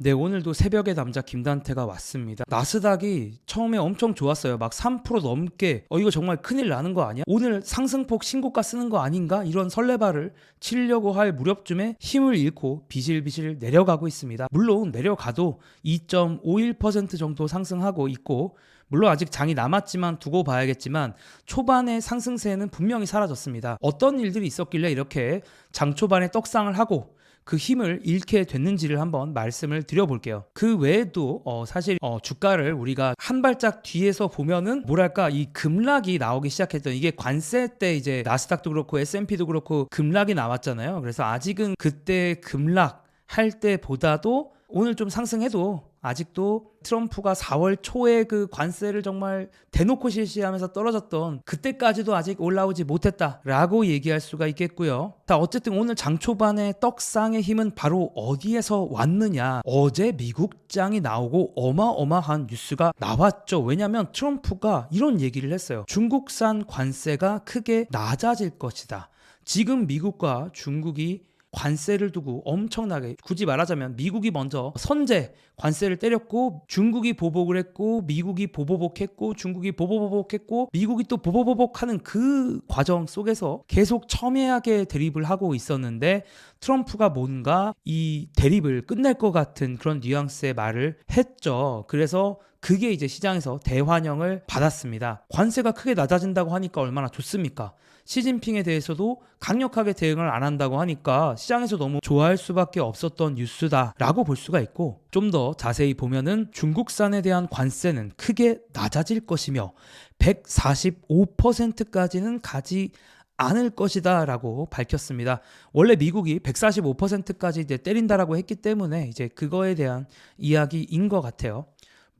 네, 오늘도 새벽의 남자 김단태가 왔습니다. 나스닥이 처음에 엄청 좋았어요. 막 3% 넘게 이거 정말 큰일 나는 거 아니야? 오늘 상승폭 신고가 쓰는 거 아닌가? 이런 설레발을 치려고 할 무렵쯤에 힘을 잃고 비실비실 내려가고 있습니다. 물론 내려가도 2.51% 정도 상승하고 있고, 물론 아직 장이 남았지만 두고 봐야겠지만 초반의 상승세는 분명히 사라졌습니다. 어떤 일들이 있었길래 이렇게 장 초반에 떡상을 하고 그 힘을 잃게 됐는지를 한번 말씀을 드려볼게요. 그 외에도 사실 주가를 우리가 한 발짝 뒤에서 보면은 뭐랄까, 이 급락이 나오기 시작했던, 이게 관세 때 이제 나스닥도 그렇고 S&P도 그렇고 급락이 나왔잖아요. 그래서 아직은 그때 급락 할 때보다도 오늘 좀 상승해도 아직도 트럼프가 4월 초에 그 관세를 정말 대놓고 실시하면서 떨어졌던 그때까지도 아직 올라오지 못했다라고 얘기할 수가 있겠고요. 자, 어쨌든 오늘 장 초반에 떡상의 힘은 바로 어디에서 왔느냐? 어제 미국장이 나오고 어마어마한 뉴스가 나왔죠. 왜냐하면 트럼프가 이런 얘기를 했어요. 중국산 관세가 크게 낮아질 것이다. 지금 미국과 중국이 관세를 두고 엄청나게, 굳이 말하자면 미국이 먼저 선제 관세를 때렸고 중국이 보복을 했고 미국이 보보복했고 중국이 보보복했고 미국이 또 보보복하는 그 과정 속에서 계속 첨예하게 대립을 하고 있었는데, 트럼프가 뭔가 이 대립을 끝낼 것 같은 그런 뉘앙스의 말을 했죠. 그래서 그게 이제 시장에서 대환영을 받았습니다. 관세가 크게 낮아진다고 하니까 얼마나 좋습니까? 시진핑에 대해서도 강력하게 대응을 안 한다고 하니까 시장에서 너무 좋아할 수밖에 없었던 뉴스다라고 볼 수가 있고, 좀 더 자세히 보면은 중국산에 대한 관세는 크게 낮아질 것이며 145%까지는 가지 않을 것이다 라고 밝혔습니다. 원래 미국이 145%까지 이제 때린다라고 했기 때문에 이제 그거에 대한 이야기인 것 같아요.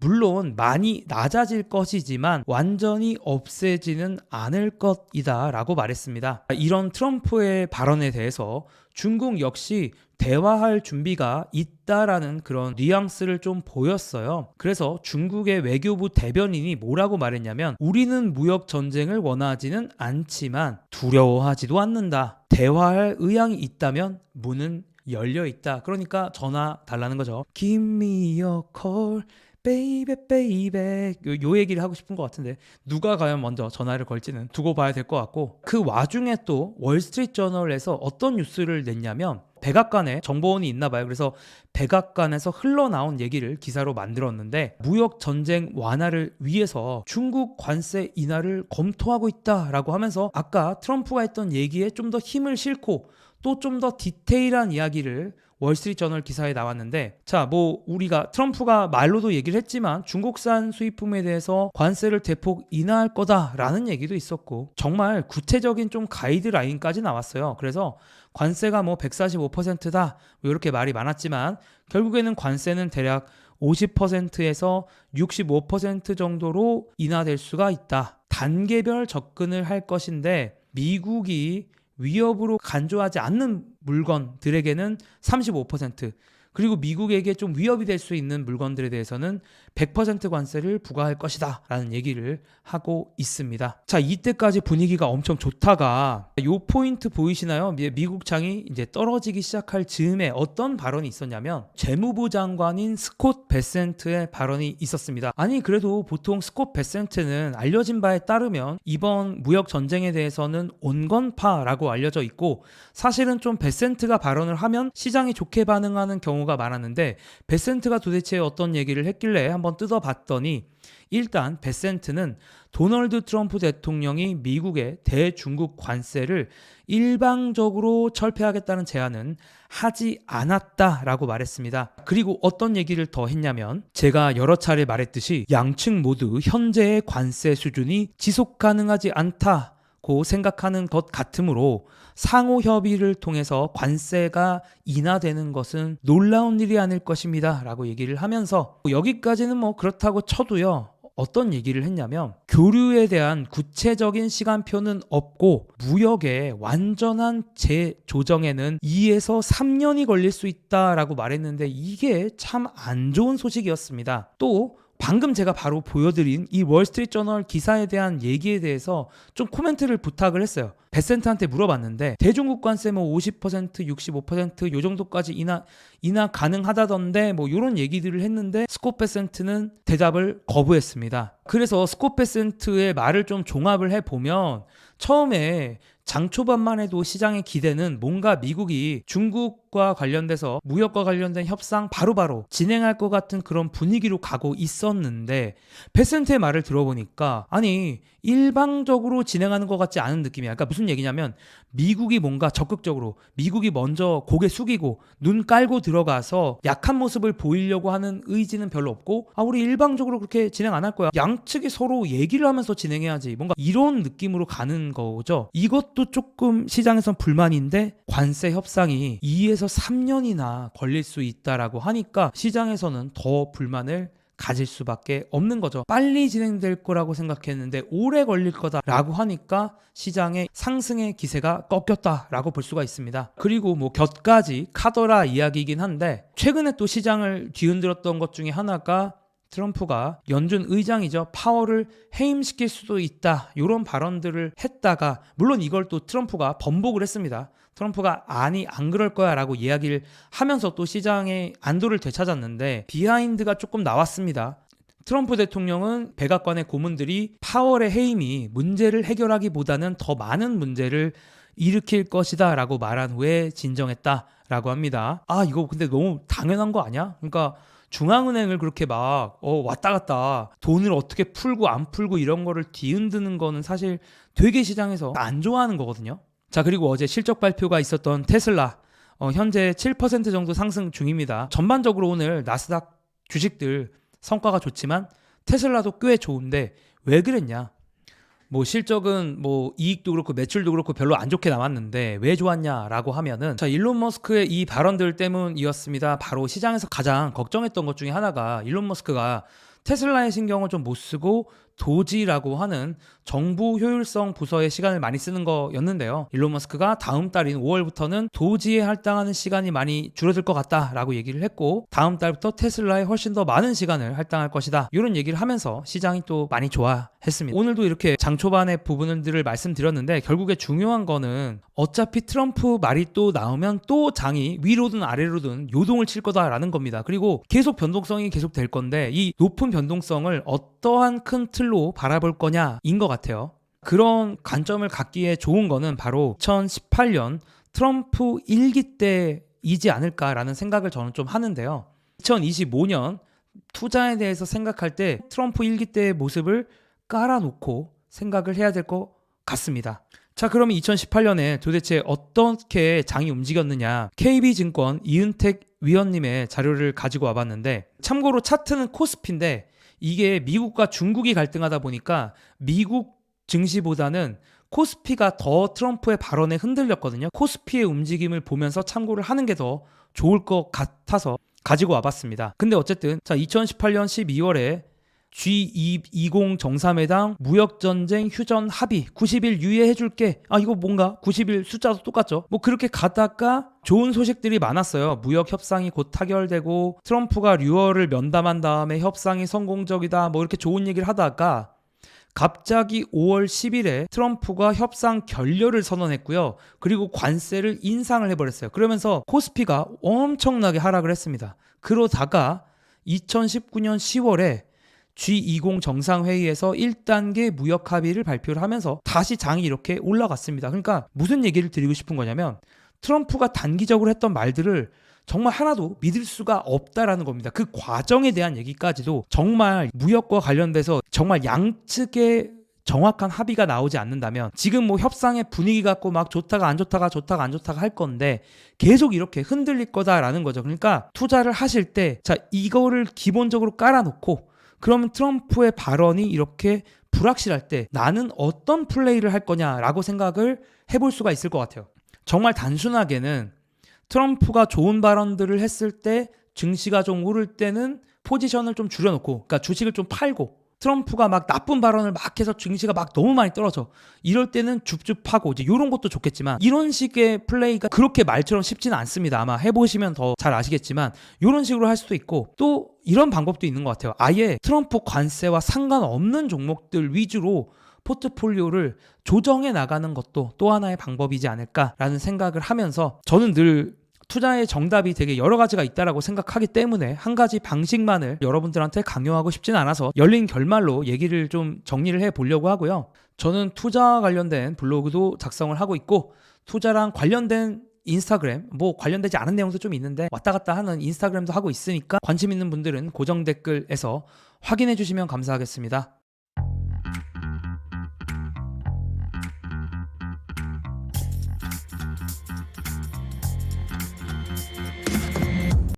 물론 많이 낮아질 것이지만 완전히 없애지는 않을 것이다 라고 말했습니다. 이런 트럼프의 발언에 대해서 중국 역시 대화할 준비가 있다라는 그런 뉘앙스를 좀 보였어요. 그래서 중국의 외교부 대변인이 뭐라고 말했냐면, 우리는 무역 전쟁을 원하지는 않지만 두려워하지도 않는다. 대화할 의향이 있다면 문은 열려 있다. 그러니까 전화 달라는 거죠. Give me a call. 베이베 베이베, 요 얘기를 하고 싶은 것 같은데 누가 과연 먼저 전화를 걸지는 두고 봐야 될 것 같고, 그 와중에 또 월스트리트저널에서 어떤 뉴스를 냈냐면, 백악관에 정보원이 있나 봐요. 그래서 백악관에서 흘러나온 얘기를 기사로 만들었는데, 무역 전쟁 완화를 위해서 중국 관세 인하를 검토하고 있다라고 하면서 아까 트럼프가 했던 얘기에 좀 더 힘을 싣고 또 좀 더 디테일한 이야기를 월스트리트저널 기사에 나왔는데, 자, 뭐 우리가 트럼프가 말로도 얘기를 했지만 중국산 수입품에 대해서 관세를 대폭 인하할 거다라는 얘기도 있었고, 정말 구체적인 좀 가이드라인까지 나왔어요. 그래서 관세가 뭐 145%다 뭐 이렇게 말이 많았지만 결국에는 관세는 대략 50%에서 65% 정도로 인하될 수가 있다. 단계별 접근을 할 것인데, 미국이 위협으로 간주하지 않는 물건들에게는 35%, 그리고 미국에게 좀 위협이 될 수 있는 물건들에 대해서는 100% 관세를 부과할 것이다 라는 얘기를 하고 있습니다. 자, 이때까지 분위기가 엄청 좋다가 요 포인트 보이시나요? 미국 장이 이제 떨어지기 시작할 즈음에 어떤 발언이 있었냐면, 재무부 장관인 스콧 베센트의 발언이 있었습니다. 아니, 그래도 보통 스콧 베센트는 알려진 바에 따르면 이번 무역 전쟁에 대해서는 온건파라고 알려져 있고, 사실은 좀 베센트가 발언을 하면 시장이 좋게 반응하는 경우가 많았는데, 베센트가 도대체 어떤 얘기를 했길래 한번 뜯어봤더니, 일단 베센트는 도널드 트럼프 대통령이 미국의 대중국 관세를 일방적으로 철폐하겠다는 제안은 하지 않았다라고 말했습니다. 그리고 어떤 얘기를 더 했냐면, 제가 여러 차례 말했듯이 양측 모두 현재의 관세 수준이 지속 가능하지 않다고 생각하는 것 같으므로 상호 협의를 통해서 관세가 인하되는 것은 놀라운 일이 아닐 것입니다 라고 얘기를 하면서, 여기까지는 뭐 그렇다고 쳐도요, 어떤 얘기를 했냐면, 교류에 대한 구체적인 시간표는 없고 무역의 완전한 재조정에는 2에서 3년이 걸릴 수 있다라고 말했는데, 이게 참 안 좋은 소식이었습니다. 또 방금 제가 바로 보여드린 이 월스트리트저널 기사에 대한 얘기에 대해서 좀 코멘트를 부탁을 했어요. 베센트한테 물어봤는데 대중국 관세 뭐 50%, 65%요 정도까지 인하 가능하다던데 뭐 이런 얘기들을 했는데 스콧 베센트는 대답을 거부했습니다. 그래서 스콧 베센트의 말을 좀 종합을 해보면 처음에 장 초반만 해도 시장의 기대는 뭔가 미국이 중국과 관련돼서 무역과 관련된 협상 바로바로 진행할 것 같은 그런 분위기로 가고 있었는데 베센트의 말을 들어보니까 아니 일방적으로 진행하는 것 같지 않은 느낌이야. 그러니까 무슨 얘기냐면 미국이 뭔가 적극적으로 미국이 먼저 고개 숙이고 눈 깔고 들어가서 약한 모습을 보이려고 하는 의지는 별로 없고 우리 일방적으로 그렇게 진행 안 할 거야. 양측이 서로 얘기를 하면서 진행해야지. 뭔가 이런 느낌으로 가는 거죠. 이것도 조금 시장에선 불만인데 관세 협상이 2에서 3년이나 걸릴 수 있다라고 하니까 시장에서는 더 불만을 가질 수밖에 없는 거죠. 빨리 진행될 거라고 생각했는데 오래 걸릴 거다라고 하니까 시장의 상승의 기세가 꺾였다라고 볼 수가 있습니다. 그리고 뭐 곁가지 카더라 이야기이긴 한데 최근에 또 시장을 뒤흔들었던 것 중에 하나가 트럼프가 연준 의장이죠. 파월을 해임시킬 수도 있다. 이런 발언들을 했다가 물론 이걸 또 트럼프가 번복을 했습니다. 트럼프가 아니 안 그럴 거야 라고 이야기를 하면서 또 시장의 안도를 되찾았는데 비하인드가 조금 나왔습니다. 트럼프 대통령은 백악관의 고문들이 파월의 해임이 문제를 해결하기보다는 더 많은 문제를 일으킬 것이다 라고 말한 후에 진정했다 라고 합니다. 이거 근데 너무 당연한 거 아니야? 그러니까 중앙은행을 그렇게 막 왔다 갔다 돈을 어떻게 풀고 안 풀고 이런 거를 뒤흔드는 거는 사실 되게 시장에서 안 좋아하는 거거든요. 자, 그리고 어제 실적 발표가 있었던 테슬라 현재 7% 정도 상승 중입니다. 전반적으로 오늘 나스닥 주식들 성과가 좋지만 테슬라도 꽤 좋은데 왜 그랬냐? 뭐 실적은 뭐 이익도 그렇고 매출도 그렇고 별로 안 좋게 나왔는데 왜 좋았냐라고 하면은 자, 일론 머스크의 이 발언들 때문이었습니다. 바로 시장에서 가장 걱정했던 것 중에 하나가 일론 머스크가 테슬라의 신경을 좀 못 쓰고 도지라고 하는 정부 효율성 부서의 시간을 많이 쓰는 거였는데요. 일론 머스크가 다음 달인 5월부터는 도지에 할당하는 시간이 많이 줄어들 것 같다라고 얘기를 했고 다음 달부터 테슬라에 훨씬 더 많은 시간을 할당할 것이다. 이런 얘기를 하면서 시장이 또 많이 좋아했습니다. 오늘도 이렇게 장 초반의 부분들을 말씀드렸는데 결국에 중요한 거는 어차피 트럼프 말이 또 나오면 또 장이 위로든 아래로든 요동을 칠 거다라는 겁니다. 그리고 계속 변동성이 계속 될 건데 이 높은 변동성을 어떠한 큰 틀로 바라볼 거냐인 것 같아요. 그런 관점을 갖기에 좋은 거는 바로 2018년 트럼프 1기 때이지 않을까라는 생각을 저는 좀 하는데요. 2025년 투자에 대해서 생각할 때 트럼프 1기 때의 모습을 깔아놓고 생각을 해야 될 것 같습니다. 자, 그러면 2018년에 도대체 어떻게 장이 움직였느냐? KB증권 이은택 위원님의 자료를 가지고 와봤는데 참고로 차트는 코스피인데 이게 미국과 중국이 갈등하다 보니까 미국 증시보다는 코스피가 더 트럼프의 발언에 흔들렸거든요. 코스피의 움직임을 보면서 참고를 하는 게 더 좋을 것 같아서 가지고 와봤습니다. 근데 어쨌든 자, 2018년 12월에 G20 정상회담 무역전쟁 휴전 합의 90일 유예해줄게. 이거 뭔가 90일 숫자도 똑같죠. 뭐 그렇게 가다가 좋은 소식들이 많았어요. 무역 협상이 곧 타결되고 트럼프가 류어를 면담한 다음에 협상이 성공적이다. 뭐 이렇게 좋은 얘기를 하다가 갑자기 5월 10일에 트럼프가 협상 결렬을 선언했고요. 그리고 관세를 인상을 해버렸어요. 그러면서 코스피가 엄청나게 하락을 했습니다. 그러다가 2019년 10월에 G20 정상회의에서 1단계 무역 합의를 발표를 하면서 다시 장이 이렇게 올라갔습니다. 그러니까 무슨 얘기를 드리고 싶은 거냐면 트럼프가 단기적으로 했던 말들을 정말 하나도 믿을 수가 없다라는 겁니다. 그 과정에 대한 얘기까지도 정말 무역과 관련돼서 정말 양측의 정확한 합의가 나오지 않는다면 지금 뭐 협상의 분위기 갖고 막 좋다가 안 좋다가 좋다가 안 좋다가 할 건데 계속 이렇게 흔들릴 거다라는 거죠. 그러니까 투자를 하실 때 자, 이거를 기본적으로 깔아놓고 그러면 트럼프의 발언이 이렇게 불확실할 때 나는 어떤 플레이를 할 거냐라고 생각을 해볼 수가 있을 것 같아요. 정말 단순하게는 트럼프가 좋은 발언들을 했을 때 증시가 좀 오를 때는 포지션을 좀 줄여놓고 그러니까 주식을 좀 팔고 트럼프가 막 나쁜 발언을 막 해서 증시가 막 너무 많이 떨어져. 이럴 때는 줍줍하고 이제 이런 것도 좋겠지만 이런 식의 플레이가 그렇게 말처럼 쉽지는 않습니다. 아마 해보시면 더 잘 아시겠지만 이런 식으로 할 수도 있고 또 이런 방법도 있는 것 같아요. 아예 트럼프 관세와 상관없는 종목들 위주로 포트폴리오를 조정해 나가는 것도 또 하나의 방법이지 않을까라는 생각을 하면서 저는 늘 투자의 정답이 되게 여러 가지가 있다라고 생각하기 때문에 한 가지 방식만을 여러분들한테 강요하고 싶진 않아서 열린 결말로 얘기를 좀 정리를 해 보려고 하고요. 저는 투자 관련된 블로그도 작성을 하고 있고 투자랑 관련된 인스타그램, 뭐 관련되지 않은 내용도 좀 있는데 왔다 갔다 하는 인스타그램도 하고 있으니까 관심 있는 분들은 고정 댓글에서 확인해 주시면 감사하겠습니다.